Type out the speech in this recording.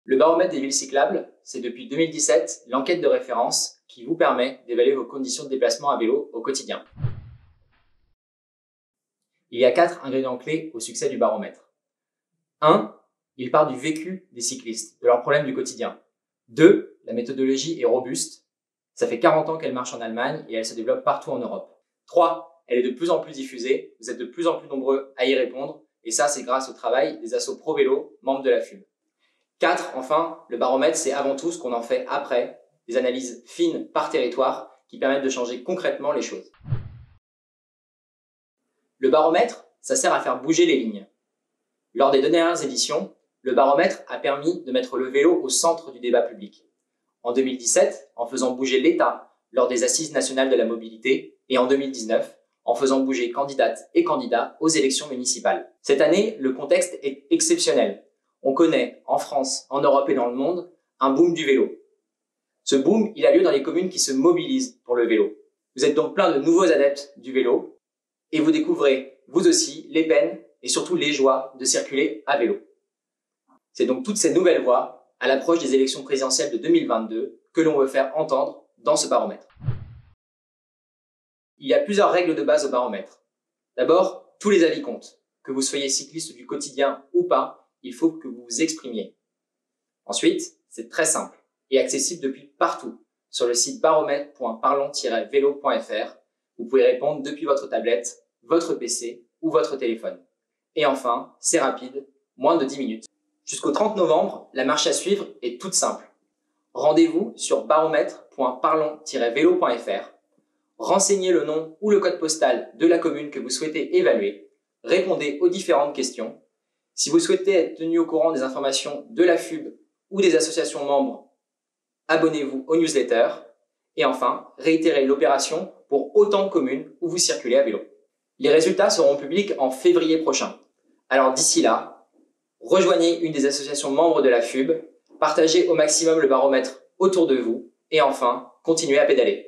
Le baromètre des villes cyclables, c'est depuis 2017 l'enquête de référence qui vous permet d'évaluer vos conditions de déplacement à vélo au quotidien. Il y a 4 ingrédients clés au succès du baromètre. 1. Il part du vécu des cyclistes, de leurs problèmes du quotidien. 2. La méthodologie est robuste. Ça fait 40 ans qu'elle marche en Allemagne et elle se développe partout en Europe. 3. Elle est de plus en plus diffusée. Vous êtes de plus en plus nombreux à y répondre. Et ça, c'est grâce au travail des assos Pro Vélo, membres de la FUB. 4. Enfin, le baromètre, c'est avant tout ce qu'on en fait après, des analyses fines par territoire qui permettent de changer concrètement les choses. Le baromètre, ça sert à faire bouger les lignes. Lors des dernières éditions, le baromètre a permis de mettre le vélo au centre du débat public. En 2017, en faisant bouger l'État lors des Assises nationales de la mobilité, et en 2019, en faisant bouger candidates et candidats aux élections municipales. Cette année, le contexte est exceptionnel. On connaît, en France, en Europe et dans le monde, un boom du vélo. Ce boom, il a lieu dans les communes qui se mobilisent pour le vélo. Vous êtes donc plein de nouveaux adeptes du vélo, et vous découvrez, vous aussi, les peines et surtout les joies de circuler à vélo. C'est donc toutes ces nouvelles voix, à l'approche des élections présidentielles de 2022, que l'on veut faire entendre dans ce baromètre. Il y a plusieurs règles de base au baromètre. D'abord, tous les avis comptent. Que vous soyez cycliste du quotidien ou pas, il faut que vous vous exprimiez. Ensuite, c'est très simple et accessible depuis partout. Sur le site baromètre.parlons-vélo.fr, vous pouvez répondre depuis votre tablette, votre PC ou votre téléphone. Et enfin, c'est rapide, moins de 10 minutes. Jusqu'au 30 novembre, la marche à suivre est toute simple. Rendez-vous sur baromètre.parlons-vélo.fr. Renseignez le nom ou le code postal de la commune que vous souhaitez évaluer. Répondez aux différentes questions. Si vous souhaitez être tenu au courant des informations de la FUB ou des associations membres, abonnez-vous aux newsletters. Et enfin, réitérez l'opération pour autant de communes où vous circulez à vélo. Les résultats seront publics en février prochain. Alors d'ici là, rejoignez une des associations membres de la FUB, partagez au maximum le baromètre autour de vous et enfin, continuez à pédaler.